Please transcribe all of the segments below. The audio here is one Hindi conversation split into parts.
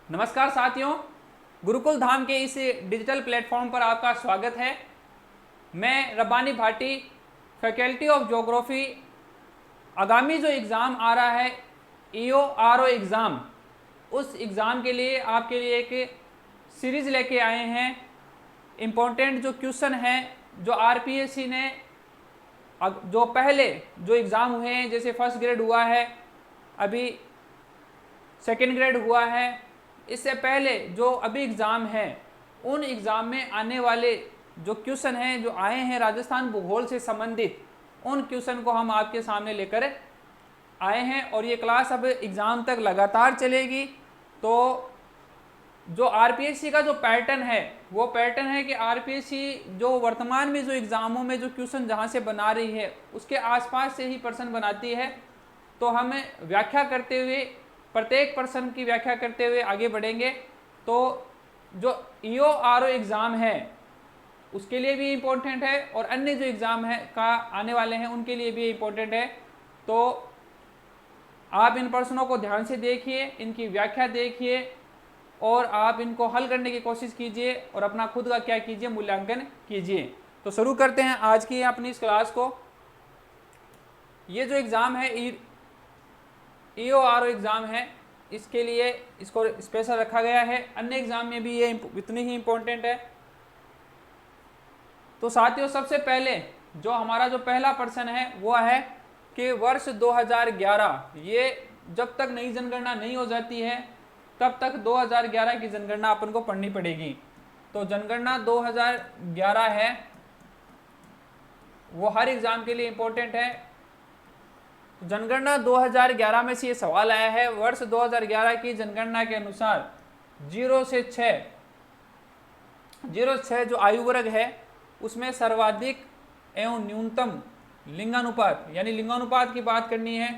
नमस्कार साथियों, गुरुकुल धाम के इस डिजिटल प्लेटफॉर्म पर आपका स्वागत है। मैं Rabbani Bhati, faculty of geography. आगामी जो एग्ज़ाम आ रहा है ईओ आरओ एग्ज़ाम, उस एग्ज़ाम के लिए आपके लिए एक सीरीज़ लेके आए हैं। इम्पोर्टेंट जो क्वेश्चन हैं जो आरपीएससी ने जो पहले जो एग्ज़ाम हुए हैं, जैसे फर्स्ट ग्रेड हुआ है, अभी सेकेंड ग्रेड हुआ है, इससे पहले जो अभी एग्ज़ाम है उन एग्ज़ाम में आने वाले जो क्वेश्चन हैं जो आए हैं राजस्थान भूगोल से संबंधित, उन क्वेश्चन को हम आपके सामने लेकर आए हैं। और ये क्लास अब एग्ज़ाम तक लगातार चलेगी। तो जो आरपीएससी का जो पैटर्न है वो पैटर्न है कि आरपीएससी जो वर्तमान में जो एग्ज़ामों में जो क्वेश्चन जहाँ से बना रही है उसके आसपास से ही प्रश्न बनाती है। तो हम व्याख्या करते हुए, प्रत्येक प्रश्न की व्याख्या करते हुए आगे बढ़ेंगे। तो जो ईओ आरओ एग्ज़ाम है उसके लिए भी इम्पोर्टेंट है और अन्य जो एग्ज़ाम है का आने वाले हैं उनके लिए भी इम्पोर्टेंट है। तो आप इन प्रश्नों को ध्यान से देखिए, इनकी व्याख्या देखिए और आप इनको हल करने की कोशिश कीजिए और अपना खुद का क्या कीजिए, मूल्यांकन कीजिए। तो शुरू करते हैं आज की अपनी इस क्लास को। ये जो एग्ज़ाम है ईओ आरओ एग्ज़ाम है, इसके लिए इसको स्पेशल रखा गया है। अन्य एग्ज़ाम में भी ये इतनी ही इम्पोर्टेंट है। तो साथियों, सबसे पहले जो हमारा जो पहला प्रश्न है वो है कि वर्ष 2011, ये जब तक नई जनगणना नहीं हो जाती है तब तक 2011 की जनगणना अपन को पढ़नी पड़ेगी। तो जनगणना 2011 है वो हर एग्ज़ाम के लिए इम्पोर्टेंट है। जनगणना 2011 में से ये सवाल आया है। वर्ष 2011 की जनगणना के अनुसार 0 से 6 जो आयु वर्ग है उसमें सर्वाधिक एवं न्यूनतम लिंगानुपात, यानी लिंगानुपात की बात करनी है।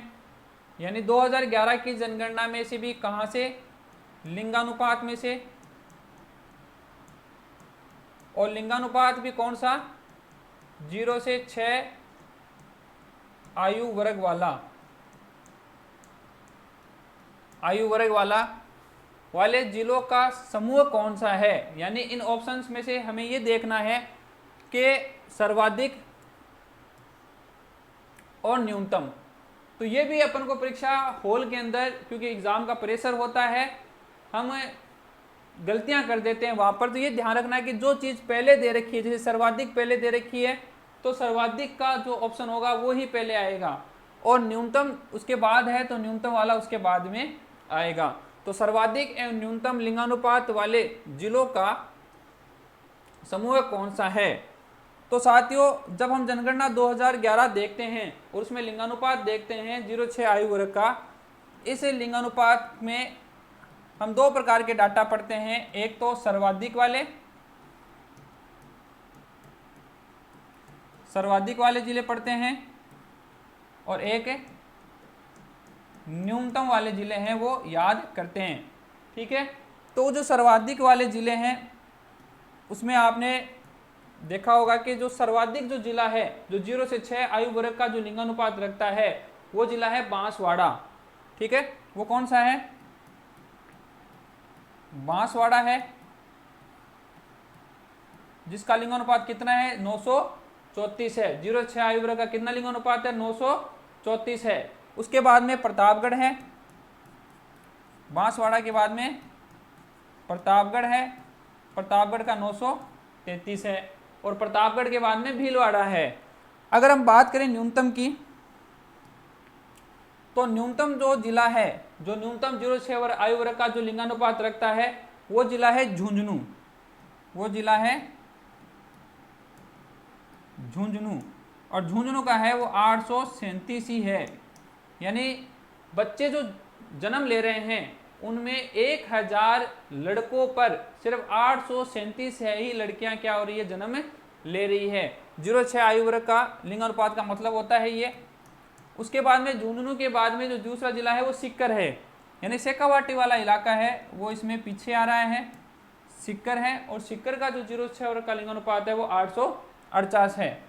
यानी 2011 की जनगणना में से भी कहाँ से, लिंगानुपात में से। और लिंगानुपात भी कौन सा, 0 से 6 आयु वर्ग वाले जिलों का समूह कौन सा है। यानी इन ऑप्शंस में से हमें ये देखना है कि सर्वाधिक और न्यूनतम। तो ये भी अपन को परीक्षा हॉल के अंदर, क्योंकि एग्जाम का प्रेशर होता है, हम गलतियां कर देते हैं वहां पर। तो ये ध्यान रखना है कि जो चीज़ पहले दे रखी है, जैसे सर्वाधिक पहले दे रखी है तो सर्वाधिक का जो ऑप्शन होगा वो ही पहले आएगा, और न्यूनतम उसके बाद है तो न्यूनतम वाला उसके बाद में आएगा। तो सर्वाधिक एवं न्यूनतम लिंगानुपात वाले जिलों का समूह कौन सा है। तो साथियों, जब हम जनगणना 2011 देखते हैं और उसमें लिंगानुपात देखते हैं 0-6 आयु वर्ग का, इस लिंगानुपात में हम दो प्रकार के डाटा पढ़ते हैं। एक तो सर्वाधिक वाले जिले पढ़ते हैं और एक न्यूनतम वाले जिले हैं वो याद करते हैं। ठीक है। तो जो सर्वाधिक वाले जिले हैं उसमें आपने देखा होगा कि जो सर्वाधिक जो जिला है, जो 0 से 6 आयु वर्ग का जो लिंगानुपात रखता है, वो जिला है बांसवाड़ा। ठीक है। वो कौन सा है, बांसवाड़ा है, जिसका लिंगानुपात कितना है, 934 है। 0 से 6 आयु वर्ग का कितना लिंगानुपात है, 934 है। उसके बाद में प्रतापगढ़ है, बांसवाड़ा के बाद में प्रतापगढ़ है, प्रतापगढ़ का 933 है। और प्रतापगढ़ के बाद में भीलवाड़ा है। अगर हम बात करें न्यूनतम की, तो न्यूनतम जो जिला है, जो न्यूनतम 0 से 6 आयु वर्ग का जो लिंगानुपात रखता है, वो जिला है झुंझुनू। वो जिला है झुंझुनू, और झुंझुनू का है वो 837 ही है। यानी बच्चे जो जन्म ले रहे हैं उनमें 1000 लड़कों पर सिर्फ 837 है ही लड़कियां क्या हो रही है, जन्म ले रही है। 0 से 6 आयु वर्ग का लिंगानुपात का मतलब होता है ये। उसके बाद में झुंझुनू के बाद में जो दूसरा जिला है वो सीकर है, यानी शेखावाटी वाला इलाका है, वो इसमें पीछे आ रहा है, सीकर है। और सीकर का जो 0 से 6 वर्ग का लिंगानुपात है वो 848 है,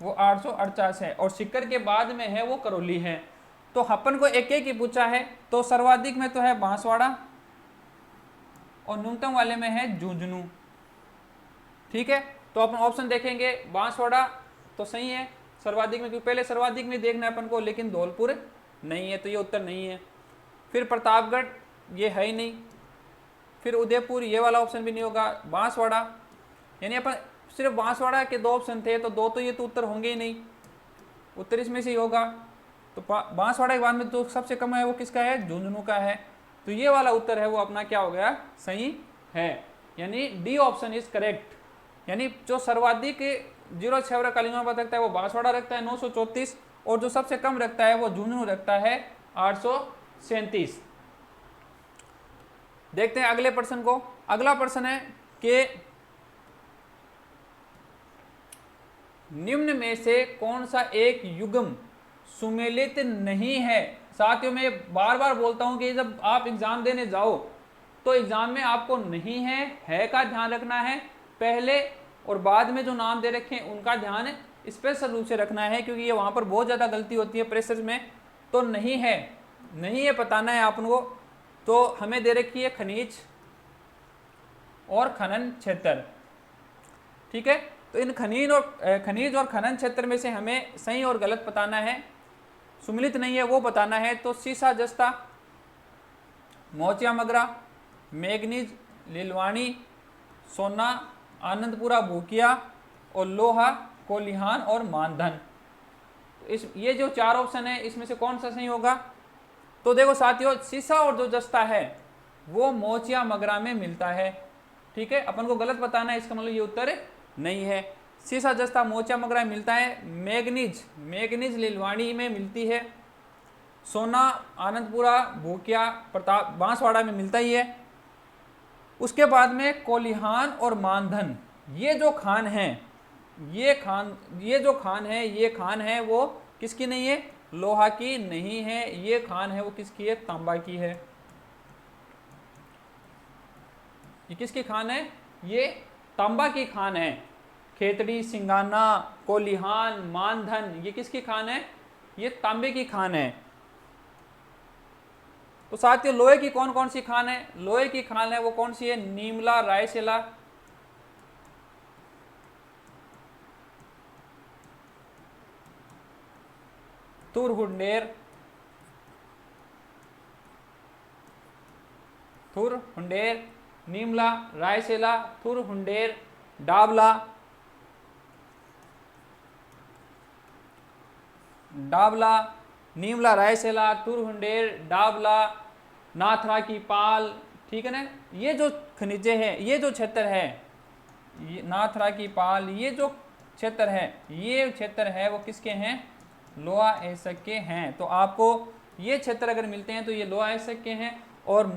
वो 848 है। और सीकर के बाद में है वो करौली है। तो अपन को एक एक ही पूछा है, तो सर्वाधिक में तो है बांसवाड़ा और न्यूनतम वाले में है झुंझुनू। ठीक है, तो अपन ऑप्शन देखेंगे, बांसवाड़ा तो सही है सर्वाधिक में, क्योंकि पहले सर्वाधिक में देखना है अपन को, लेकिन धौलपुर नहीं है, तो ये उत्तर नहीं है। फिर प्रतापगढ़ ये है ही नहीं, फिर उदयपुर ये वाला ऑप्शन भी नहीं होगा, बांसवाड़ा, यानी अपन सिर्फ बांसवाड़ा के दो ऑप्शन थे, तो दो तो ये तो उत्तर होंगे ही नहीं, उत्तर इसमें से ही होगा। तो बांसवाड़ा के बाद में जो सबसे कम है वो किसका है, झुंझुनू का है, तो ये वाला उत्तर है वो अपना क्या हो गया, सही है, यानी डी ऑप्शन इज करेक्ट। यानी जो सर्वाधिक 0 का लिंगानुपात रखता है वो बांसवाड़ा रखता है 934, और जो सबसे कम रखता है वो झुंझुनू रखता है 837। देखते हैं अगले प्रश्न को। अगला प्रश्न है कि निम्न में से कौन सा एक युग्म सुमेलित नहीं है। साथियों मैं बार बार बोलता हूं कि जब आप एग्जाम देने जाओ तो एग्जाम में आपको नहीं है का ध्यान रखना है, पहले और बाद में जो नाम दे रखे हैं उनका ध्यान स्पेशल रूप से रखना है, क्योंकि ये वहां पर बहुत ज्यादा गलती होती है प्रेशर में। तो नहीं है बताना है आपको। तो हमें दे रखी है खनिज और खनन क्षेत्र। ठीक है, तो इन खनिज और खनन क्षेत्र में से हमें सही और गलत बताना है, सुमिलित नहीं है वो बताना है। तो सीसा जस्ता, मोचिया मगरा, मैग्नीज लीलवाणी, सोना आनंदपुरा भूकिया और लोहा कोलिहान और मानधन। ये जो चार ऑप्शन है इसमें से कौन सा सही होगा। तो देखो साथियों, सीसा और जो जस्ता है वो मोचिया मगरा में मिलता है। ठीक है, अपन को गलत बताना है, इसका मतलब ये उत्तर नहीं है। सीसा जस्ता मोचिया मगरा में मिलता है, मैग्नीज लीलवाणी में मिलती है, सोना आनंदपुरा भूकिया प्रताप बांसवाड़ा में मिलता ही है। उसके बाद में कोलिहान और मानधन, ये जो खान है वो किसकी नहीं है, लोहा की नहीं है, ये खान है वो किसकी है, तांबा की है। ये किसकी खान है, ये तांबा की खान है। खेतड़ी, सिंगाना, कोलिहान, मानधन, ये किसकी खान है, ये तांबे की खान है। तो साथियों लोहे की कौन कौन सी खान है, लोहे की खान है वो कौन सी है, नीमला, रायसेला, थुरहुंडेर, नीमला, रायसेला, थुरहुंडेर, डाबला, नीमला, रायसेला, थुरहुंडेर, डाबला, नाथरा की पाल। ठीक है ना, ये जो खनिजे हैं, ये जो क्षेत्र है, नाथरा की पाल, ये जो क्षेत्र है वो किसके हैं, लोहा ऐसक के हैं। तो आपको ये क्षेत्र अगर मिलते हैं तो ये लोहा ऐसक के हैं, और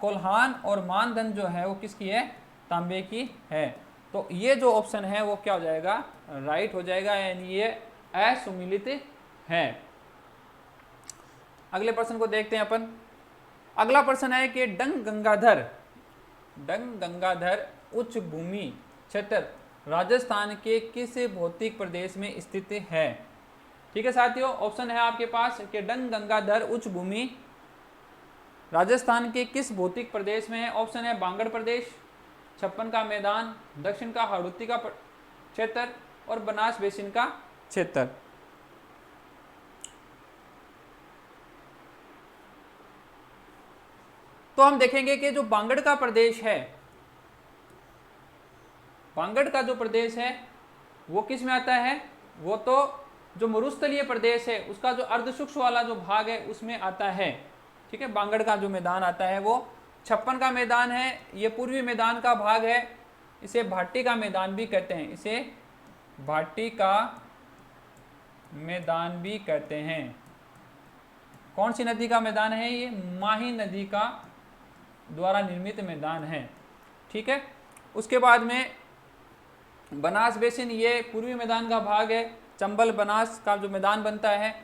कोल्हान और मानधन जो है वो किसकी है, तांबे की है। तो ये जो ऑप्शन है वो क्या हो जाएगा, राइट हो जाएगा, यानी ये असुमिलित है। अगले प्रश्न को देखते हैं अपन। अगला प्रश्न है कि डंग गंगाधर उच्च भूमि क्षेत्र राजस्थान के किस भौतिक प्रदेश में स्थित है। ठीक है साथियों, ऑप्शन है आपके पास कि डंग गंगाधर उच्च भूमि राजस्थान के किस भौतिक प्रदेश में है। ऑप्शन है बांगड़ प्रदेश, छप्पन का मैदान, दक्षिण का हाड़ौती का क्षेत्र और बनास बेसिन का क्षेत्र। तो हम देखेंगे कि जो बांगड़ का प्रदेश है, बांगड़ का जो प्रदेश है वो किस में आता है, वो तो जो मरुस्थलीय प्रदेश है उसका जो अर्धशुष्क वाला जो भाग है उसमें आता है। ठीक है, बांगड़ का जो मैदान आता है वो छप्पन का मैदान है, ये पूर्वी मैदान का भाग है, इसे भाटी का मैदान भी कहते हैं, इसे भाटी का मैदान भी कहते हैं। कौन सी नदी का मैदान है ये, माही नदी का द्वारा निर्मित मैदान है। ठीक है, उसके बाद में बनास बेसिन, ये पूर्वी मैदान का भाग है, चंबल बनास का जो मैदान बनता है।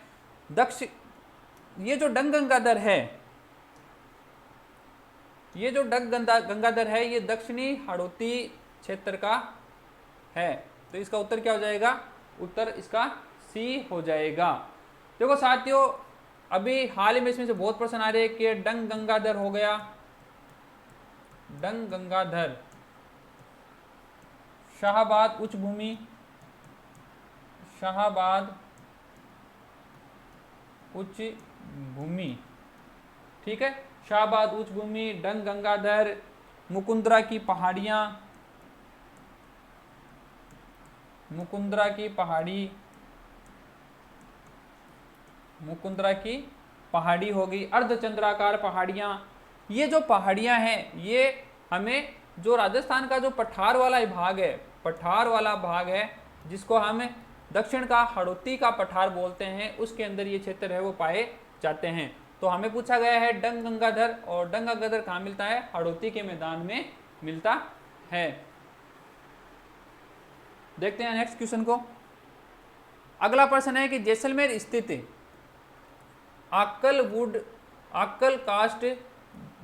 ये जो डंग गंगाधर है, ये दक्षिणी हाड़ौती क्षेत्र का है। तो इसका उत्तर क्या हो जाएगा, उत्तर इसका सी हो जाएगा। देखो साथियों, अभी हाल ही में इसमें से बहुत प्रश्न आ रहे हैं कि डंग गंगाधर हो गया, डंग गंगाधर, शाहाबाद उच्च भूमि, शाहाबाद उच्च भूमि, ठीक है, शाहाबाद उच्च भूमि, डंग गंगाधर, मुकुंदरा की पहाड़ियां, मुकुंदरा की पहाड़ी, मुकुंदरा की पहाड़ी होगी, अर्धचंद्राकार पहाड़ियां। ये जो पहाड़ियां हैं ये हमें जो राजस्थान का जो पठार वाला भाग है, पठार वाला भाग है जिसको हम दक्षिण का हड़ौती का पठार बोलते हैं, उसके अंदर ये क्षेत्र है वो पाए जाते हैं। तो हमें पूछा गया है डंग गंगाधर, और डंग गंगाधर कहाँ मिलता है? हड़ौती के मैदान में मिलता है। देखते हैं नेक्स्ट क्वेश्चन को। अगला प्रश्न है कि जैसलमेर स्थित आक्कल कास्ट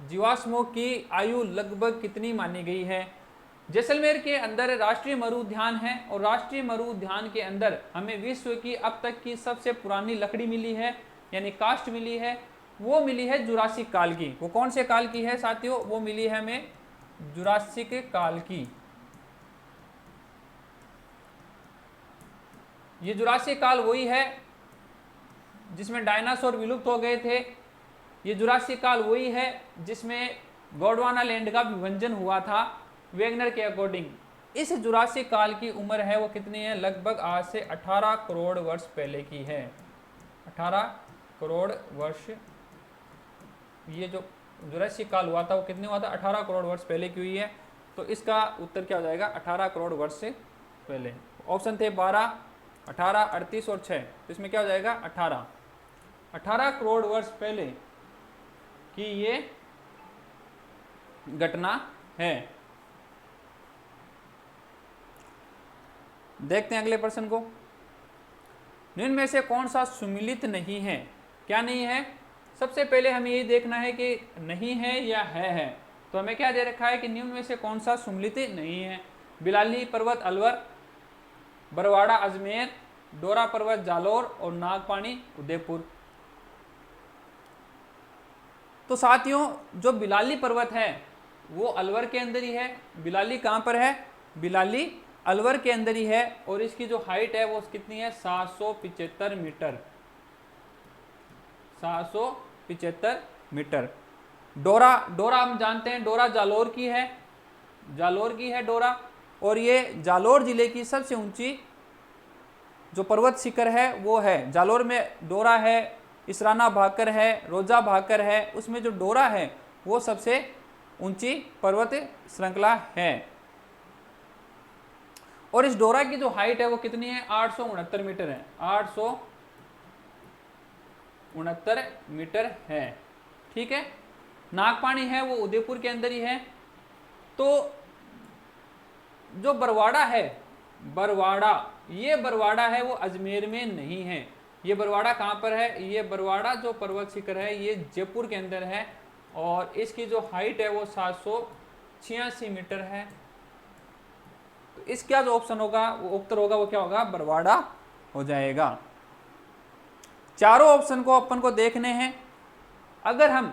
जीवाश्मों की आयु लगभग कितनी मानी गई है? जैसलमेर के अंदर राष्ट्रीय मरु उद्यान है, और राष्ट्रीय मरु उद्यान के अंदर हमें विश्व की अब तक की सबसे पुरानी लकड़ी मिली है, यानी कास्ट मिली है, वो मिली है जुरासिक काल की। वो कौन से काल की है साथियों? वो मिली है हमें जुरासिक काल की। ये जुरासिक काल वही है जिसमें डायनासोर विलुप्त हो गए थे। ये जुरासिक काल वही है जिसमें गोंडवाना लैंड का विभजन हुआ था वेगनर के अकॉर्डिंग। इस जुरासिक काल की उम्र है वो कितनी है? लगभग आज से 18 करोड़ वर्ष पहले की है। 18 करोड़ वर्ष। ये जो जुरासिक काल हुआ था वो कितने हुआ था? 18 करोड़ वर्ष पहले की हुई है। तो इसका उत्तर क्या हो जाएगा? 18 करोड़ वर्ष से पहले। ऑप्शन थे 12, 18, 38 और 6। तो इसमें क्या हो जाएगा? 18 करोड़ वर्ष पहले की ये घटना है। देखते हैं अगले प्रश्न को। निम्न में से कौन सा सुमिलित नहीं है? क्या नहीं है? सबसे पहले हमें यही देखना है कि नहीं है या है। तो हमें क्या दे रखा है कि निम्न में से कौन सा सुमिलित नहीं है? बिलाली पर्वत अलवर, बरवाड़ा अजमेर, डोरा पर्वत जालोर और नागपानी उदयपुर। तो साथियों जो बिलाली पर्वत है वो अलवर के अंदर ही है। बिलाली कहाँ पर है? बिलाली अलवर के अंदर ही है, और इसकी जो हाइट है वो कितनी है? 775 मीटर। 775 मीटर। डोरा हम जानते हैं डोरा जालोर की है, जालोर की है डोरा, और ये जालोर जिले की सबसे ऊंची जो पर्वत शिखर है वो है जालोर में। डोरा है, इसराना भाकर है, रोजा भाकर है, उसमें जो डोरा है वो सबसे ऊंची पर्वत श्रृंखला है। और इस डोरा की जो हाइट है वो कितनी है? 869 मीटर है। 869 मीटर है, ठीक है। नागपानी है वो उदयपुर के अंदर ही है। तो जो बरवाड़ा है, बरवाड़ा, ये बरवाड़ा है वो अजमेर में नहीं है। ये बरवाड़ा कहाँ पर है? ये बरवाड़ा जो पर्वत शिखर है ये जयपुर के अंदर है, और इसकी जो हाइट है वो 786 मीटर है। तो इसका जो ऑप्शन होगा, वो उत्तर होगा, वो क्या होगा? बरवाड़ा हो जाएगा। चारों ऑप्शन को अपन को देखने हैं। अगर हम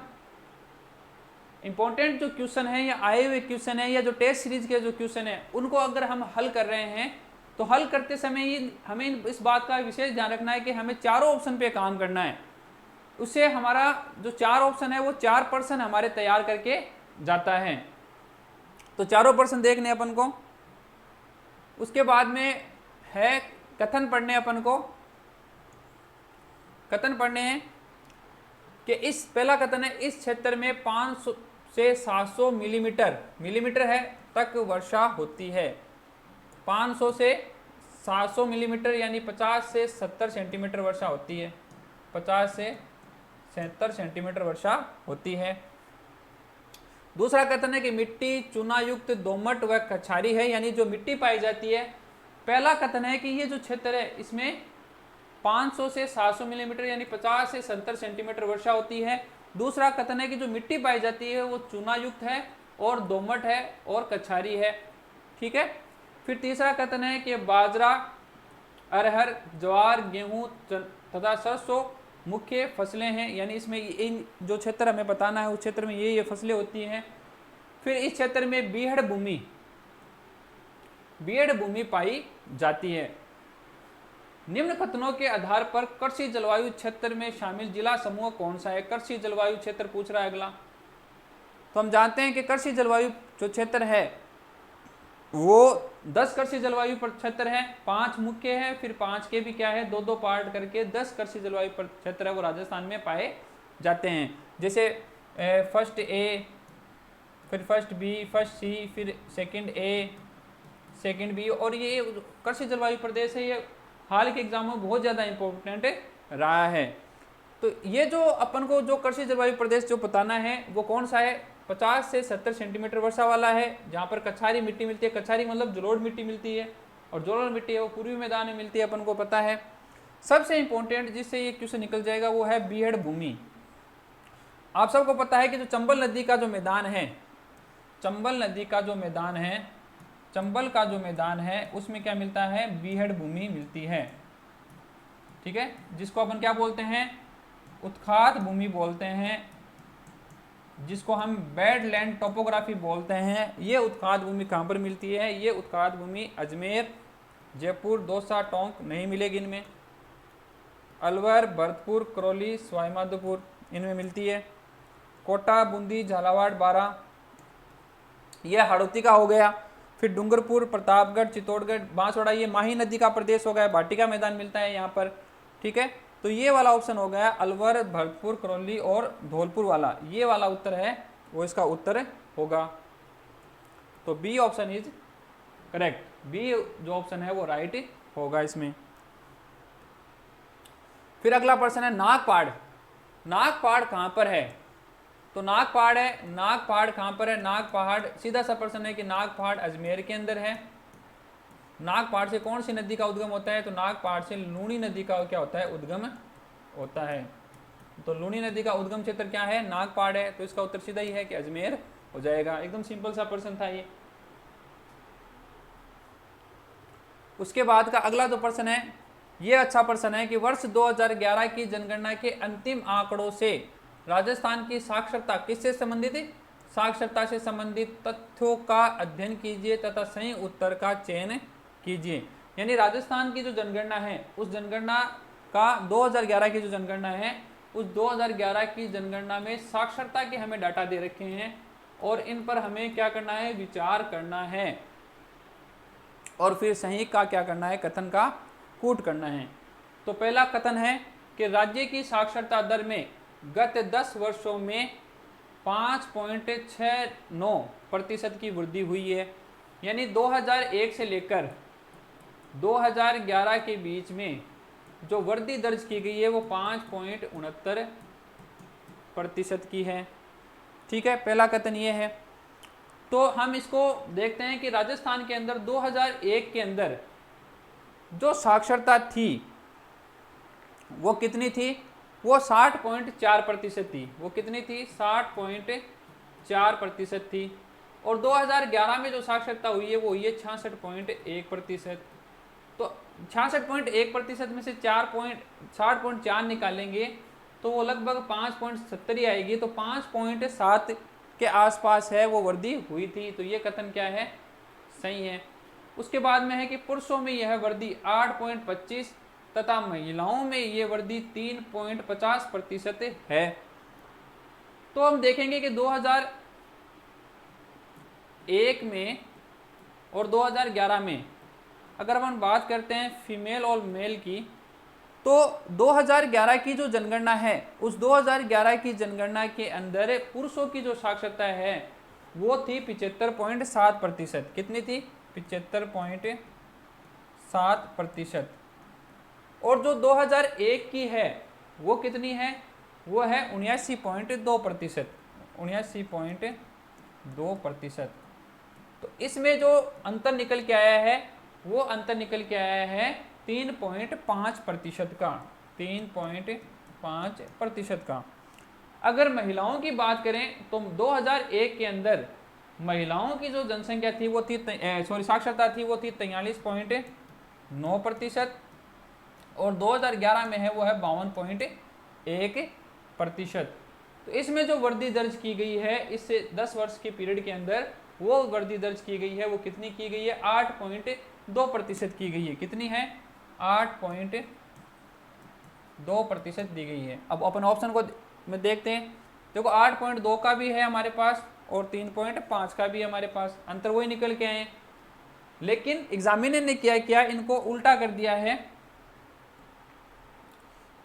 इंपॉर्टेंट जो क्वेश्चन है या आए हुए क्वेश्चन है या जो टेस्ट सीरीज के जो क्वेश्चन है उनको अगर हम हल कर रहे हैं तो हल करते समय ही हमें इस बात का विशेष ध्यान रखना है कि हमें चारों ऑप्शन पे काम करना है। उससे हमारा जो 4 ऑप्शन है वो 4% हमारे तैयार करके जाता है। तो चारों प्रश्न देखने अपन को। उसके बाद में है कथन पढ़ने अपन को। कथन पढ़ने हैं कि इस पहला कथन है, इस क्षेत्र में 500 से 700 मिलीमीटर है तक वर्षा होती है। 500 से 700 मिलीमीटर यानी 50 से 70 सेंटीमीटर वर्षा होती है। 50 से 70 सेंटीमीटर वर्षा होती है। दूसरा कथन है कि मिट्टी चूना युक्त दोमट व कछारी है, यानी जो मिट्टी पाई जाती है। पहला कथन है कि ये जो क्षेत्र है इसमें 500 से 700 मिलीमीटर यानी 50 से 70 सेंटीमीटर वर्षा होती है। दूसरा कथन है कि जो मिट्टी पाई जाती है वो चूना युक्त है और दोमट है और कछारी है, ठीक है। फिर तीसरा कथन है कि बाजरा, अरहर, ज्वार, गेहूं तथा सरसों मुख्य फसलें हैं, यानी इसमें इन जो क्षेत्र हमें बताना है उस क्षेत्र में ये फसलें होती हैं। फिर इस क्षेत्र में बीहड़ भूमि पाई जाती है। निम्न कथनों के आधार पर कृषि जलवायु क्षेत्र में शामिल जिला समूह कौन सा है? कृषि जलवायु क्षेत्र पूछ रहा है अगला। तो हम जानते हैं कि कृषि जलवायु जो क्षेत्र है वो 10 कृषि जलवायु क्षेत्र है, 5 मुख्य है, फिर 5 के भी क्या है, 2-2 पार्ट करके 10 कृषि जलवायु क्षेत्र है वो राजस्थान में पाए जाते हैं। जैसे फर्स्ट ए, फिर फर्स्ट बी, फर्स्ट सी, फिर सेकंड ए, सेकंड बी, और ये कृषि जलवायु प्रदेश है, ये हाल के एग्जामों में बहुत ज़्यादा इंपॉर्टेंट रहा है। तो ये जो अपन को जो कृषि जलवायु प्रदेश जो बताना है वो कौन सा है, 50 से 70 सेंटीमीटर वर्षा वाला है, जहाँ पर कछारी मिट्टी मिलती है। कछारी मतलब जलोढ़ मिट्टी मिलती है, और जलोढ़ मिट्टी है वो पूर्वी मैदान में मिलती है, अपन को पता है। सबसे इंपॉर्टेंट जिससे ये क्वेश्चन निकल जाएगा वो है बीहड़ भूमि। आप सबको पता है कि जो चंबल नदी का जो मैदान है, चंबल का जो मैदान है उसमें क्या मिलता है, बीहड़ भूमि मिलती है। ठीक है, जिसको अपन क्या बोलते हैं, उत्खात भूमि बोलते हैं, जिसको हम बैडलैंड टोपोग्राफी बोलते हैं। ये उत्खात भूमि कहाँ पर मिलती है, ये उत्खात भूमि अजमेर, जयपुर, दौसा, टोंक नहीं मिलेगी इनमें, अलवर, भरतपुर, करौली, सवाईमाधोपुर इनमें मिलती है। कोटा, बूंदी, झालावाड़, बारा, यह हाड़ौती का हो गया। फिर डूंगरपुर, प्रतापगढ़, चित्तौड़गढ़, बांसवाड़ा, ये माही नदी का प्रदेश हो गया, भाटी का मैदान मिलता है यहाँ पर। ठीक है, तो ये वाला ऑप्शन हो गया अलवर, भरतपुर, करौली और धौलपुर वाला, ये वाला उत्तर है वो इसका उत्तर होगा। तो B option is correct, B जो ऑप्शन है वो राइट होगा इसमें। फिर अगला प्रश्न है नागपाड़। नागपाड़ कहाँ पर है? तो नागपाड़ है, नागपाड़ कहाँ पर है? नागपहाड़, सीधा सा प्रश्न है कि नागपहाड़ अजमेर के अंदर है। नागपहाड़ से कौन सी नदी का उद्गम होता है? तो नागपहाड़ से लूणी नदी का क्या होता है, उद्गम होता है। तो लूणी नदी का उद्गम क्षेत्र क्या है, नागपहाड़ है। तो इसका उत्तर सीधा ही है कि अजमेर हो जाएगा। एकदम सिंपल सा प्रश्न था ये। उसके बाद का अगला जो प्रश्न है ये अच्छा प्रश्न है कि वर्ष 2011 की जनगणना के अंतिम आंकड़ों से राजस्थान की साक्षरता किससे संबंधित है? साक्षरता से संबंधित तथ्यों का अध्ययन कीजिए तथा सही उत्तर का चयन कीजिए। यानी राजस्थान की जो जनगणना है उस जनगणना का 2011 की जो जनगणना है उस 2011 की जनगणना में साक्षरता के हमें डाटा दे रखे हैं और इन पर हमें क्या करना है, विचार करना है और फिर सही का क्या करना है, कथन का कूट करना है। तो पहला कथन है कि राज्य की साक्षरता दर में गत 10 वर्षों में 5.69% की वृद्धि हुई है। यानी 2001 से लेकर 2011 के बीच में जो वृद्धि दर्ज की गई है वो 5.69% की है। ठीक है, पहला कथन ये है। तो हम इसको देखते हैं कि राजस्थान के अंदर 2001 के अंदर जो साक्षरता थी वो कितनी थी, वो 60.4% थी। वो कितनी थी, 60.4% थी। और 2011 में जो साक्षरता हुई है वो हुई है 66.1%। तो 66.1% में से 60.4 निकालेंगे तो वो लगभग 5.70 ही आएगी। तो 5.7 के आसपास है वो वृद्धि हुई थी। तो ये कथन क्या है, सही है। उसके बाद में है कि पुरुषों में यह वृद्धि 8.25 तथा महिलाओं में ये वृद्धि 3.50% है। तो हम देखेंगे कि 2001 में और 2011 में अगर हम बात करते हैं फीमेल और मेल की, तो 2011 की जो जनगणना है उस 2011 की जनगणना के अंदर पुरुषों की जो साक्षरता है वो थी 75.7%। कितनी थी, 75.7%। और जो 2001 की है वो कितनी है, वो है 79.2%। 79.2%। तो इसमें जो अंतर निकल के आया है वो अंतर निकल के आया है 3.5% का, 3.5% का। अगर महिलाओं की बात करें तो 2001 के अंदर महिलाओं की जो जनसंख्या थी वो थी साक्षरता थी वो थी 43.9% और 2011 में है वो है 52.1%। 1%। तो इसमें जो वृद्धि दर्ज की गई है इससे 10 वर्ष के पीरियड के अंदर वो वृद्धि दर्ज की गई है, वो कितनी की गई है? 8.2% की गई है। कितनी है? 8.2% दी गई है। अब अपन ऑप्शन को में देखते हैं। देखो 8.2 का भी है हमारे पास और 3.5 का भी है हमारे पास, अंतर वही निकल के आए। लेकिन एग्जामिनर ने क्या किया, इनको उल्टा कर दिया है।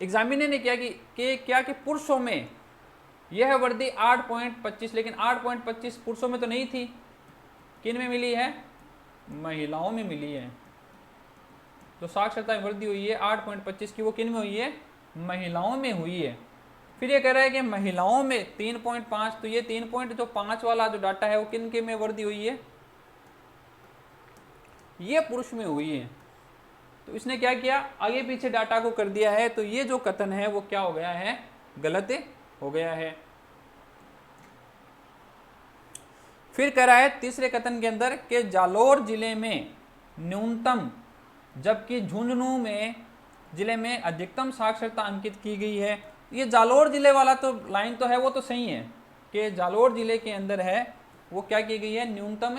एग्जामिनर ने क्या कि पुरुषों में यह वृद्धि 8.25, लेकिन 8.25 पुरुषों में तो नहीं थी, किन में मिली है? महिलाओं में मिली है। जो साक्षरता में वृद्धि हुई है 8.25 की, वो किन में हुई है? महिलाओं में हुई है। फिर ये कह रहा है कि महिलाओं में 3.5, तो ये 3.5 वाला जो डाटा है वो किन के में वृद्धि हुई है? ये पुरुष में हुई है। तो इसने क्या किया, आगे पीछे डाटा को कर दिया है। तो ये जो कथन है वो क्या हो गया है? गलत हो गया है। फिर कह रहा है तीसरे कथन के अंदर कि जालोर जिले में न्यूनतम, जबकि झुंझुनू में जिले में अधिकतम साक्षरता अंकित की गई है। ये जालोर जिले वाला तो लाइन तो है, वो तो सही है कि जालोर जिले के अंदर है वो क्या की गई है? न्यूनतम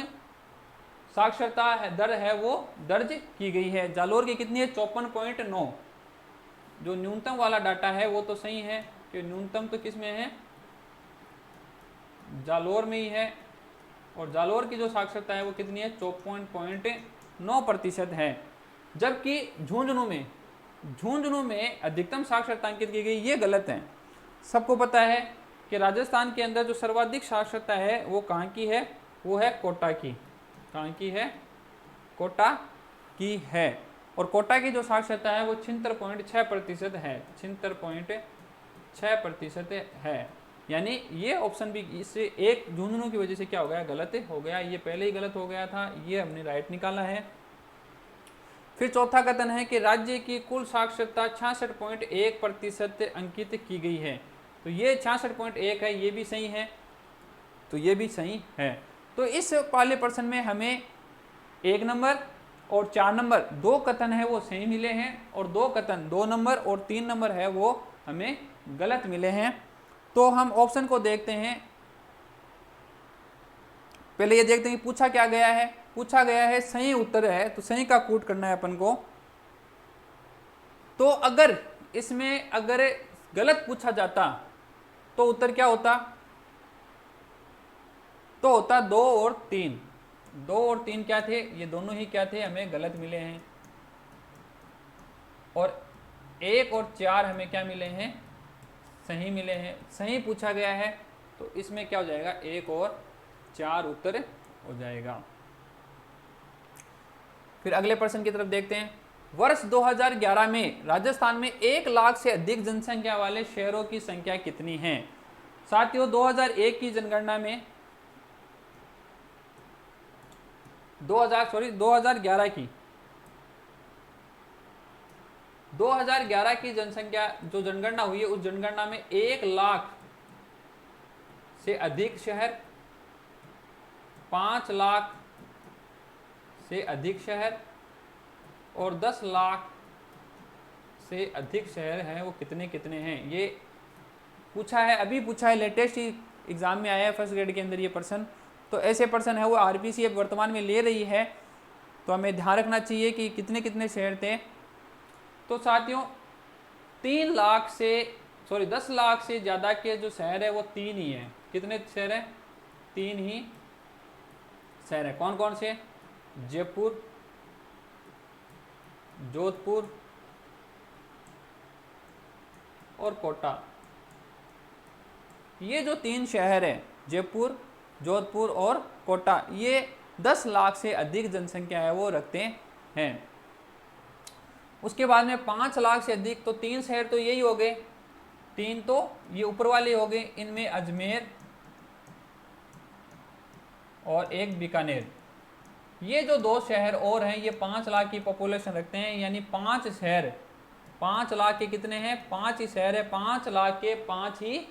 साक्षरता दर है वो दर्ज की गई है। जालोर की कितनी है? 54.9। जो न्यूनतम वाला डाटा है वो तो सही है कि न्यूनतम तो किस में है? जालोर में ही है। और जालोर की जो साक्षरता है वो कितनी है? 54.9% है। जबकि झुंझुनू में अधिकतम साक्षरता अंकित की गई, ये गलत है। सबको पता है कि राजस्थान के अंदर जो सर्वाधिक साक्षरता है वो कहाँ की है? वो है कोटा की। कहाँ की है? कोटा की है। और कोटा की जो साक्षरता है वो 76.6% है। 76.6% है। यानी ये ऑप्शन भी इससे एक झुंझुनू की वजह से क्या हो गया? गलत हो गया। ये पहले ही गलत हो गया था, ये हमने राइट निकाला है। फिर चौथा कथन है कि राज्य की कुल साक्षरता 66.1% अंकित की गई है। तो ये 66.1 है, ये भी सही है। तो ये भी सही है। तो इस पहले प्रश्न में हमें 1 नंबर और 4 नंबर, 2 कथन है वो सही मिले हैं, और 2 कथन 2 नंबर और 3 नंबर है वो हमें गलत मिले हैं। तो हम ऑप्शन को देखते हैं। पहले ये देखते हैं कि पूछा क्या गया है। पूछा गया है सही उत्तर है, तो सही का कूट करना है अपन को। तो अगर इसमें अगर गलत पूछा जाता तो उत्तर क्या होता? तो होता 2 और 3। 2 और 3 क्या थे? ये दोनों ही क्या थे? हमें गलत मिले हैं। और 1 और 4 हमें क्या मिले हैं? सही मिले हैं। सही पूछा गया है तो इसमें क्या हो जाएगा? 1 और 4 उत्तर हो जाएगा। फिर अगले प्रश्न की तरफ देखते हैं। वर्ष 2011 में राजस्थान में 1 लाख से अधिक जनसंख्या वाले शहरों की संख्या कितनी है? साथियों 2001 की जनगणना में 2011 की 2011 की जनसंख्या जो जनगणना हुई है उस जनगणना में 1 लाख से अधिक शहर, 5 लाख से अधिक शहर और 10 लाख से अधिक शहर हैं, वो कितने कितने हैं? ये पूछा है, अभी पूछा है, लेटेस्ट ही एग्जाम में आया है फर्स्ट ग्रेड के अंदर ये प्रश्न। तो ऐसे प्रश्न है वो आरपीसी अब वर्तमान में ले रही है, तो हमें ध्यान रखना चाहिए कि कितने कितने शहर थे। तो साथियों 10 लाख से ज़्यादा के जो शहर है वो 3 ही हैं। कितने शहर हैं? 3 ही शहर है। कौन कौन से? जयपुर, जोधपुर और कोटा। ये जो 3 शहर है जयपुर, जोधपुर और कोटा, ये 10 लाख से अधिक जनसंख्या है वो रखते हैं। उसके बाद में 5 लाख से अधिक, तो 3 शहर तो यही हो गए, 3 तो ये ऊपर वाले हो गए। इनमें अजमेर और एक बीकानेर, ये जो 2 शहर और हैं ये 5 लाख की पॉपुलेशन रखते हैं। यानी 5 शहर, 5 लाख के कितने हैं? 5 ही शहर है। 5 लाख के 5 ही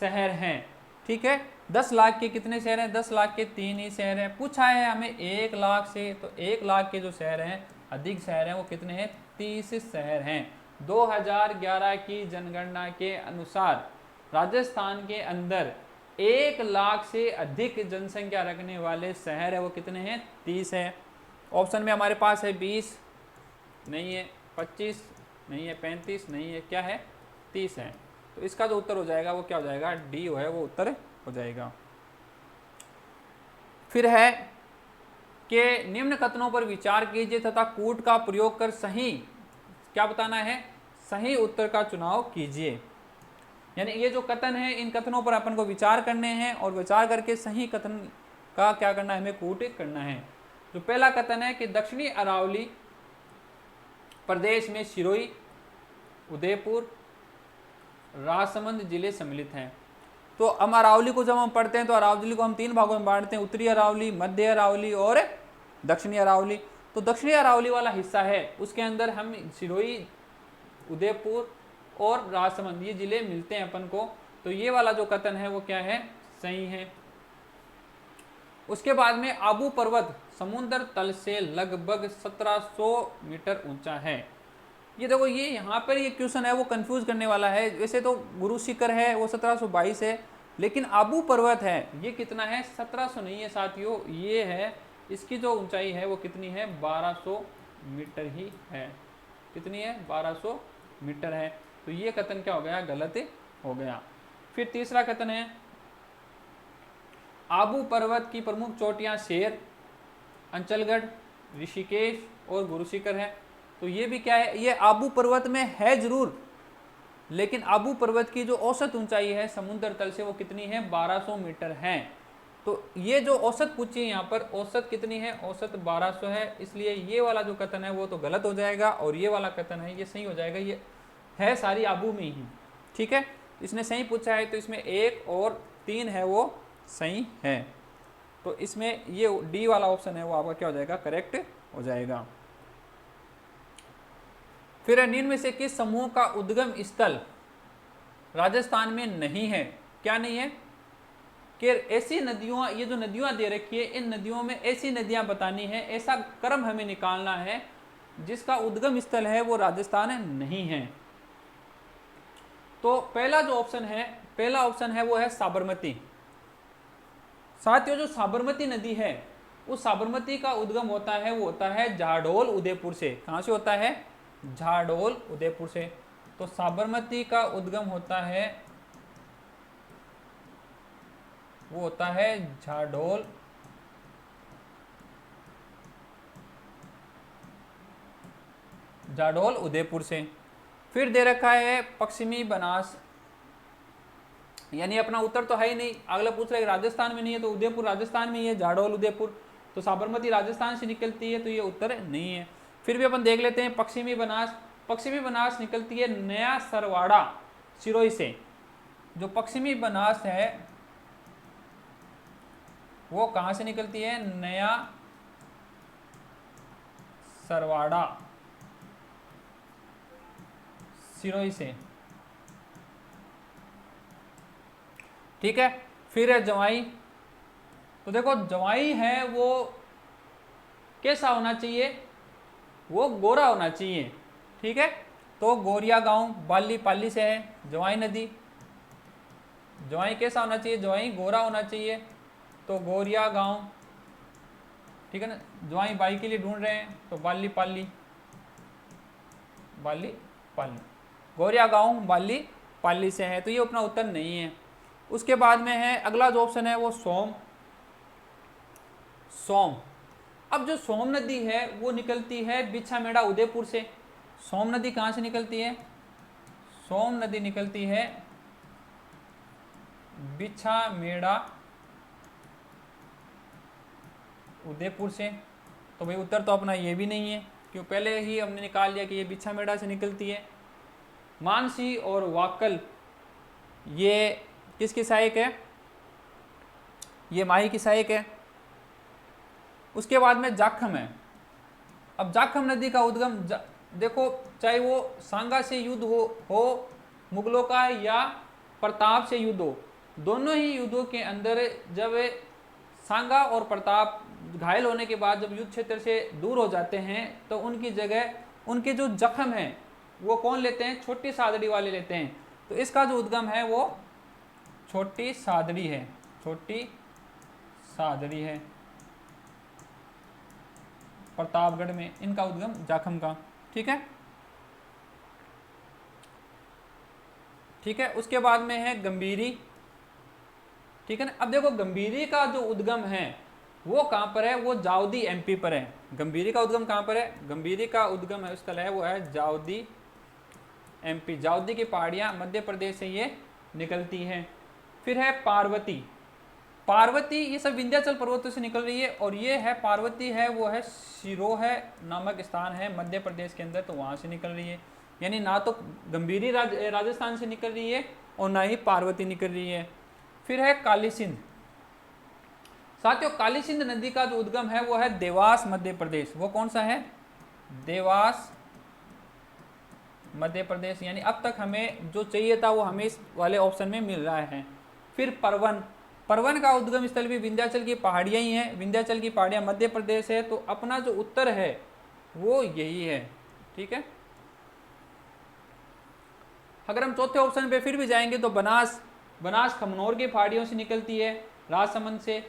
शहर हैं। ठीक है। 10 लाख के कितने शहर हैं? 10 लाख के 3 ही शहर हैं। पूछा है हमें 1 लाख से, तो 1 लाख के जो शहर हैं, अधिक शहर हैं, वो कितने हैं? 30 शहर हैं। 2011 की जनगणना के अनुसार राजस्थान के अंदर 1 लाख से अधिक जनसंख्या रखने वाले शहर है वो कितने हैं? 30 है। ऑप्शन में हमारे पास है 20 नहीं है, 25 नहीं है, 35 नहीं है, क्या है? 30 है। तो इसका जो उत्तर हो जाएगा वो क्या हो जाएगा? डी है वो उत्तर हो जाएगा। फिर है कि निम्न कथनों पर विचार कीजिए तथा कूट का प्रयोग कर सही क्या बताना है? सही उत्तर का चुनाव कीजिए। यानी ये जो कथन है इन कथनों पर अपन को विचार करने हैं और विचार करके सही कथन का क्या करना है? हमें कूट करना है। जो पहला कथन है कि दक्षिणी अरावली प्रदेश में सिरोही, उदयपुर, राजसमंद जिले सम्मिलित हैं। तो हम अरावली को जब हम पढ़ते हैं तो अरावली को हम 3 भागों में बांटते हैं, उत्तरी अरावली, मध्य अरावली और दक्षिणी अरावली। तो दक्षिणी अरावली वाला हिस्सा है उसके अंदर हम सिरोही, उदयपुर और राजसमंद ये जिले मिलते हैं अपन को। तो ये वाला जो कथन है वो क्या है? सही है। उसके बाद में आबू पर्वत समुद्र तल से लगभग 1700 मीटर ऊंचा है। ये देखो ये यहाँ पर ये क्वेश्चन है वो कंफ्यूज करने वाला है। वैसे तो गुरु शिखर है वो 1722 है, लेकिन आबू पर्वत है ये कितना है? 1700 नहीं है साथियों, ये है इसकी जो ऊंचाई है वो कितनी है? 1200 मीटर ही है। कितनी है? 1200 मीटर है। तो ये कथन क्या हो गया? गलत हो गया। फिर तीसरा कथन है आबू पर्वत की प्रमुख चोटियां शेर, अंचलगढ़, ऋषिकेश और गुरु शिखर है। तो ये भी क्या है? ये आबू पर्वत में है जरूर, लेकिन आबू पर्वत की जो औसत ऊंचाई है समुद्र तल से वो कितनी है? 1200 मीटर है। तो ये जो औसत पूछी है यहाँ पर, औसत कितनी है? औसत 1200 है। इसलिए ये वाला जो कथन है वो तो गलत हो जाएगा और ये वाला कथन है ये सही हो जाएगा। ये है सारी आबू में ही, ठीक है। इसने सही पूछा है तो इसमें 1 और 3 है वो सही है। तो इसमें ये डी वाला ऑप्शन है वो आपका क्या हो जाएगा? करेक्ट हो जाएगा। फिर निम्न में से किस समूह का उद्गम स्थल राजस्थान में नहीं है? क्या नहीं है? कि ऐसी नदियों, ये जो नदियां दे रखी है इन नदियों में ऐसी नदियां बतानी है, ऐसा क्रम हमें निकालना है जिसका उद्गम स्थल है वो राजस्थान नहीं है। तो पहला जो ऑप्शन है, पहला ऑप्शन है वो है साबरमती। साथियों जो साबरमती नदी है उस साबरमती का उद्गम होता है वो होता है झाडोल उदयपुर से। कहां से होता है? झाडोल उदयपुर से। तो साबरमती का उद्गम होता है वो होता है झाडोल उदयपुर से। फिर दे रखा है पश्चिमी बनास, यानी अपना उत्तर तो है ही नहीं। अगला पूछ रहा है राजस्थान में नहीं है तो उदयपुर राजस्थान में ही है, झाडोल उदयपुर। तो साबरमती राजस्थान से निकलती है तो ये उत्तर नहीं है। फिर भी अपन देख लेते हैं पश्चिमी बनास। पश्चिमी बनास निकलती है नया सरवाड़ा सिरोही से। जो पश्चिमी बनास है वो कहां से निकलती है? नया सरवाड़ा सिरोही से, ठीक है। फिर है जवाई। तो देखो जवाई है वो कैसा होना चाहिए? वो गोरा होना चाहिए, ठीक है। तो गोरिया गांव बाली पाली से है जवाई नदी। जवाई कैसा होना चाहिए? जवाई गोरा होना चाहिए। तो गोरिया गांव, ठीक है ना। जवाई बाई के लिए ढूंढ रहे हैं तो बाली पाली, बाली पाली, गोरिया गांव बाली पाली से है। तो ये अपना उत्तर नहीं है। उसके बाद में है अगला जो ऑप्शन है वो सोम। सोम, अब जो सोम नदी है वो निकलती है बिछामेड़ा उदयपुर से। सोम नदी कहां से निकलती है? सोम नदी निकलती है बिछामेड़ा उदयपुर से। तो भाई उत्तर तो अपना ये भी नहीं है, क्यों? पहले ही हमने निकाल लिया कि ये बिछामेड़ा से निकलती है। मानसी और वाकल ये किसकी सहायक है? ये माही की सहायक है। उसके बाद में जाखम है। अब जाखम नदी का उद्गम देखो, चाहे वो सांगा से युद्ध हो मुगलों का या प्रताप से युद्ध हो, दोनों ही युद्धों के अंदर जब सांगा और प्रताप घायल होने के बाद जब युद्ध क्षेत्र से दूर हो जाते हैं तो उनकी जगह उनके जो जख्म हैं वो कौन लेते हैं? छोटी सादड़ी वाले लेते हैं। तो इसका जो उद्गम है वो छोटी सादड़ी है, छोटी सादड़ी है प्रतापगढ़ में, इनका उद्गम जाखम का। ठीक है, ठीक है। उसके बाद में है गंभीरी। ठीक है ना। अब देखो गंभीरी का जो उद्गम है वो कहाँ पर है? वो जावदी एमपी पर है। गंभीरी का उद्गम कहाँ पर है? गंभीरी का उद्गम है स्थल है वो है जावदी एमपी। जावदी की पहाड़ियाँ मध्य प्रदेश से ये निकलती हैं। फिर है पार्वती। पार्वती ये सब विंध्याचल पर्वतों से निकल रही है, और ये है पार्वती है वो है सिरोह नामक स्थान है मध्य प्रदेश के अंदर, तो वहाँ से निकल रही है। यानी ना तो गंभीरी राजस्थान से निकल रही है और ना ही पार्वती निकल रही है। फिर है काली सिंध। साथियों काली सिंध नदी का जो उद्गम है वो है देवास मध्य प्रदेश। वो कौन सा है? देवास मध्य प्रदेश। यानी अब तक हमें जो चाहिए था वो हमें इस वाले ऑप्शन में मिल रहा है। फिर परवन। परवन का उद्गम स्थल भी विंध्याचल की पहाड़ियाँ ही हैं। विंध्याचल की पहाड़ियाँ मध्य प्रदेश है, तो अपना जो उत्तर है वो यही है। ठीक है। अगर हम चौथे ऑप्शन पे फिर भी जाएंगे तो बनास। बनास खमनोर की पहाड़ियों से निकलती है, राजसमंद से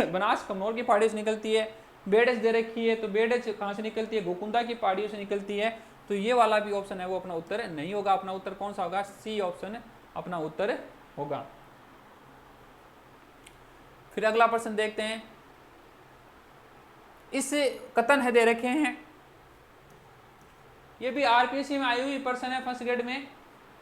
बनास खमनोर की पहाड़ियों से निकलती है। बेडज दे रखी है, तो बेडज कहाँ से निकलती है? गोकुंदा की पहाड़ियों से निकलती है। तो ये वाला भी ऑप्शन है वो अपना उत्तर नहीं होगा। अपना उत्तर कौन सा होगा? सी ऑप्शन अपना उत्तर होगा। फिर अगला प्रश्न देखते हैं। इस कथन है दे रखे हैं, ये भी आरपीसी में आई हुई प्रश्न है फर्स्ट ग्रेड में,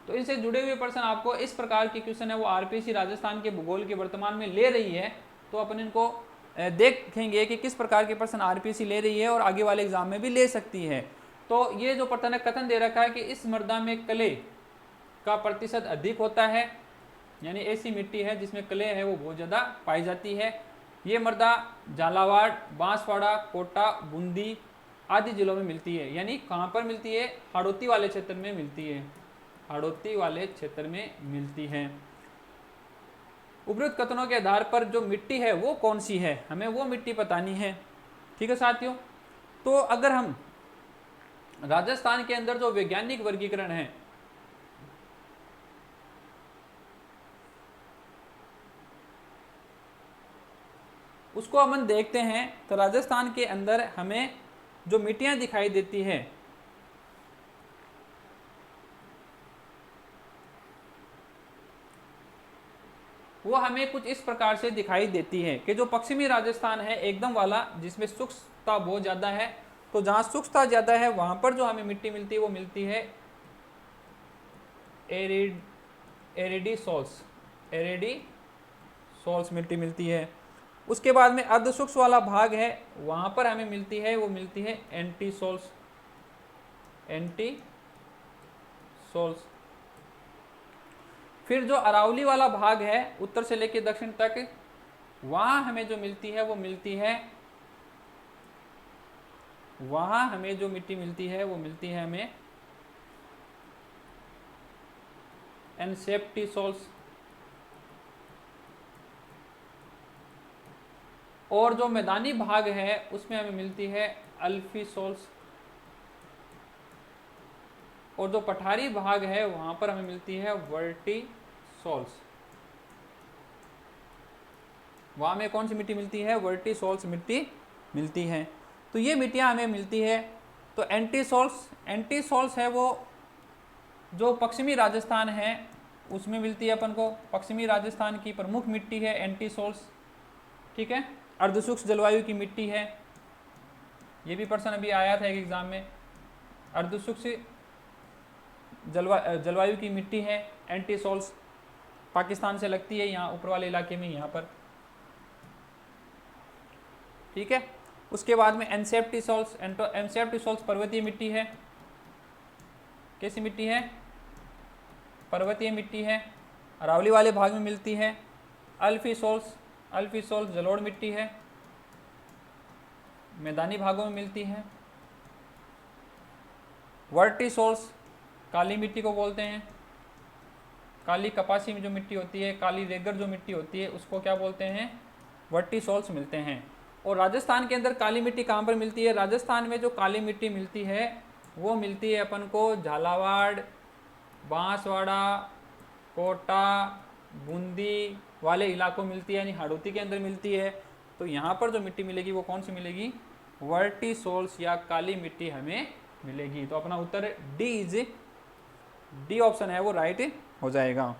तो इनसे जुड़े हुए प्रश्न आपको इस प्रकार के क्वेश्चन है वो आरपीसी राजस्थान के भूगोल के वर्तमान में ले रही है। तो अपन इनको देखेंगे कि किस प्रकार के प्रश्न आरपीसी ले रही है और आगे वाले एग्जाम में भी ले सकती है। तो ये जो प्रश्न कथन दे रखा है कि इस मृदा में कले का प्रतिशत अधिक होता है, यानी ऐसी मिट्टी है जिसमें कले है वो बहुत ज़्यादा पाई जाती है। ये मृदा झालावाड़, बांसवाड़ा, कोटा, बूंदी आदि जिलों में मिलती है। यानी कहाँ पर मिलती है? हाड़ौती वाले क्षेत्र में मिलती है, हाड़ौती वाले क्षेत्र में मिलती है। उपरोक्त कथनों के आधार पर जो मिट्टी है वो कौन सी है, हमें वो मिट्टी बतानी है। ठीक है साथियों। तो अगर हम राजस्थान के अंदर जो वैज्ञानिक वर्गीकरण है उसको हम देखते हैं, तो राजस्थान के अंदर हमें जो मिट्टियां दिखाई देती है वो हमें कुछ इस प्रकार से दिखाई देती है कि जो पश्चिमी राजस्थान है एकदम वाला, जिसमें शुष्कता बहुत ज़्यादा है, तो जहाँ शुष्कता ज़्यादा है वहाँ पर जो हमें मिट्टी मिलती है वो मिलती है एरिडीसोल्स, एरिडीसोल्स मिट्टी मिलती है। उसके बाद में अर्धशुष्क वाला भाग है वहाँ पर हमें मिलती है वो मिलती है एंटीसोल्स, एंटीसोल्स। फिर जो अरावली वाला भाग है उत्तर से लेकर दक्षिण तक, वहाँ हमें जो मिलती है वो मिलती है, वहाँ हमें जो मिट्टी मिलती है वो मिलती है हमें एनसेप्टिसोल्स। और जो मैदानी भाग है उसमें हमें मिलती है अल्फीसोल्स। और जो पठारी भाग है वहाँ पर हमें मिलती है वर्टिसोल्स। वहाँ में कौन सी मिट्टी मिलती है? वर्टिसोल्स मिट्टी मिलती है। तो ये मिट्टियाँ हमें मिलती है। तो एंटीसोल्स, एंटीसोल्स है वो जो पश्चिमी राजस्थान है उसमें मिलती है अपन को। पश्चिमी राजस्थान की प्रमुख मिट्टी है एंटीसोल्स। ठीक है। अर्धशुष्क जलवायु की मिट्टी है, ये भी प्रश्न अभी आया था एक एग्जाम में। अर्धशुष्क जलवायु की मिट्टी है एंटीसोल्स, पाकिस्तान से लगती है यहाँ ऊपर वाले इलाके में यहाँ पर। ठीक है। उसके बाद में एनसेप्टिसोल्स, एनसेप्टिसोल्स पर्वतीय मिट्टी है। कैसी मिट्टी है? पर्वतीय मिट्टी है, अरावली वाले भाग में मिलती है। अल्फीसोल्स, अल्फीसोल्स जलोढ़ मिट्टी है, मैदानी भागों में मिलती है। वर्टिसोल्स काली मिट्टी को बोलते हैं। काली कपासी में जो मिट्टी होती है, काली रेगर जो मिट्टी होती है उसको क्या बोलते हैं? वर्टिसोल्स मिलते हैं। और राजस्थान के अंदर काली मिट्टी कहाँ पर मिलती है? राजस्थान में जो काली मिट्टी मिलती है वो मिलती है अपन को झालावाड़, बांसवाड़ा, कोटा, बूंदी वाले इलाकों मिलती है, यानी हाड़ौती के अंदर मिलती है। तो यहाँ पर जो मिट्टी मिलेगी वो कौन सी मिलेगी? वर्टिसोल्स या काली मिट्टी हमें मिलेगी। तो अपना उत्तर डी ऑप्शन है वो राइट हो जाएगा।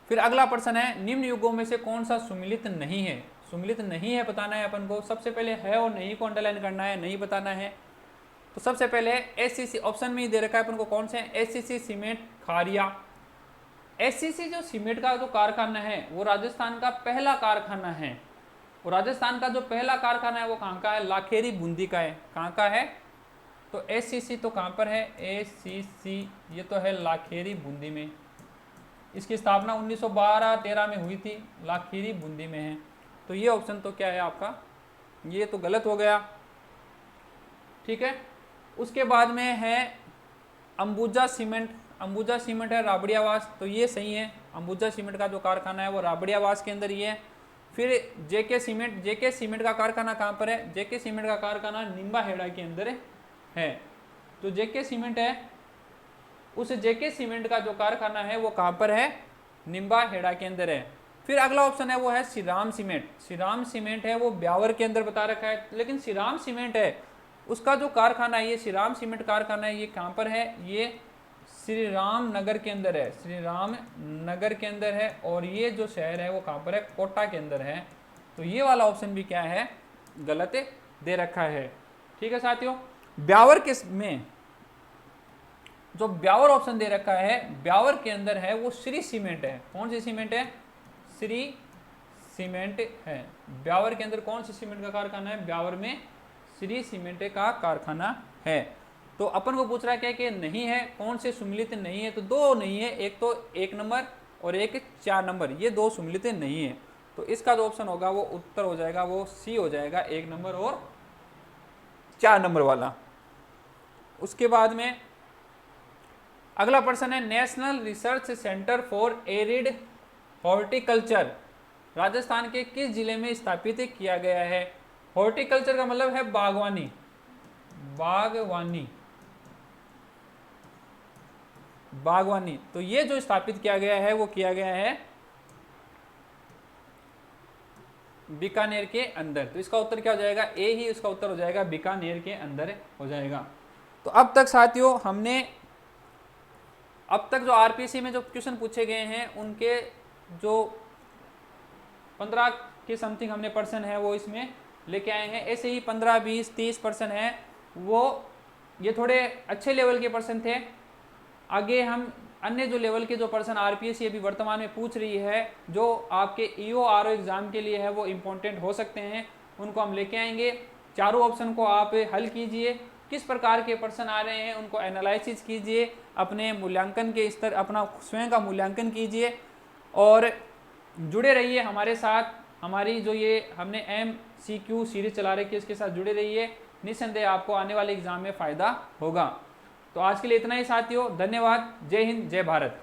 फिर अगला प्रश्न है, निम्न युगों में से कौन सा सुमिलित नहीं है? सुमिलित नहीं है बताना है अपन को। सबसे पहले है और नहीं को अंडरलाइन करना है, नहीं बताना है। तो सबसे पहले एससीसी ऑप्शन में ही दे रखा है अपन को, कौन से? SCC cement Khariya. एससीसी जो सीमेंट का जो कारखाना है वो राजस्थान का पहला कारखाना है। और राजस्थान का जो पहला कारखाना है वो कहाँ का है? लाखेरी बूंदी का है। कहाँ का है? तो एससीसी तो कहाँ पर है? एससीसी ये तो है लाखेरी बूंदी में। इसकी स्थापना 1912-13 में हुई थी, लाखेरी बूंदी में है। तो ये ऑप्शन तो क्या है आपका? ये तो गलत हो गया। ठीक है, उसके बाद में है अंबुजा सीमेंट। अंबुजा सीमेंट है राबड़ियावास, तो ये सही है। अंबुजा सीमेंट का जो कारखाना है वो राबड़ियावास के अंदर ही है। फिर जेके सीमेंट, जेके सीमेंट का कारखाना कहाँ पर है? जेके सीमेंट का कारखाना निम्बाहेड़ा के अंदर है। तो जेके सीमेंट है, उस जेके सीमेंट का जो कारखाना है वो कहाँ पर है? निम्बाहेड़ा के अंदर है। फिर अगला ऑप्शन है वो है श्रीराम सीमेंट। श्रीराम सीमेंट है वो ब्यावर के अंदर बता रखा है, लेकिन श्रीराम सीमेंट है उसका जो कारखाना है, ये श्रीराम सीमेंट कारखाना है, ये कहाँ पर है? ये श्री राम नगर के अंदर है। श्री राम नगर के अंदर है। और ये जो शहर है वो कहाँ पर है? कोटा के अंदर है। तो ये वाला ऑप्शन भी क्या है? गलत दे रखा है। ठीक है साथियों, ब्यावर के में जो ब्यावर ऑप्शन दे रखा है, ब्यावर के अंदर है वो श्री सीमेंट है। कौन सी सीमेंट है? श्री सीमेंट है। ब्यावर के अंदर कौन सी सीमेंट का कारखाना है? ब्यावर में श्री सीमेंट का कारखाना है। तो अपन को पूछ रहा है क्या कि नहीं है, कौन से सुमिलित नहीं है? तो दो नहीं है, एक तो 1 नंबर और एक 4 नंबर, ये दो सुमिलित नहीं है। तो इसका जो ऑप्शन होगा वो उत्तर हो जाएगा वो सी हो जाएगा, 1 नंबर और 4 नंबर वाला। उसके बाद में अगला प्रश्न है, national research centre for arid horticulture Rajasthan के किस जिले में स्थापित किया गया है? हॉर्टिकल्चर का मतलब है बागवानी। बागवानी, बागवानी। तो ये जो स्थापित किया गया है वो किया गया है बीकानेर के अंदर। तो इसका उत्तर क्या हो जाएगा? ए ही इसका उत्तर हो जाएगा, बीकानेर के अंदर हो जाएगा। तो अब तक साथियों हमने अब तक जो आरपीसी में जो क्वेश्चन पूछे गए हैं उनके जो 15 के समथिंग हमने पर्सन है वो इसमें लेके आए हैं। ऐसे ही 15, 20, 30 पर्सन है वो ये थोड़े अच्छे लेवल के पर्सन थे। आगे हम अन्य जो लेवल के जो पर्सन आरपीएससी अभी वर्तमान में पूछ रही है, जो आपके ईओ आरओ एग्जाम के लिए है वो इम्पोर्टेंट हो सकते हैं, उनको हम लेके आएंगे। चारों ऑप्शन को आप हल कीजिए, किस प्रकार के पर्सन आ रहे हैं उनको एनालिसिस कीजिए, अपने मूल्यांकन के स्तर अपना स्वयं का मूल्यांकन कीजिए और जुड़े रहिए हमारे साथ। हमारी जो ये हमने MCQ सीरीज चला रखी है इसके साथ जुड़े रहिए, निस्संदेह आपको आने वाले एग्जाम में फ़ायदा होगा। तो आज के लिए इतना ही साथियों, धन्यवाद। जय हिंद, जय भारत।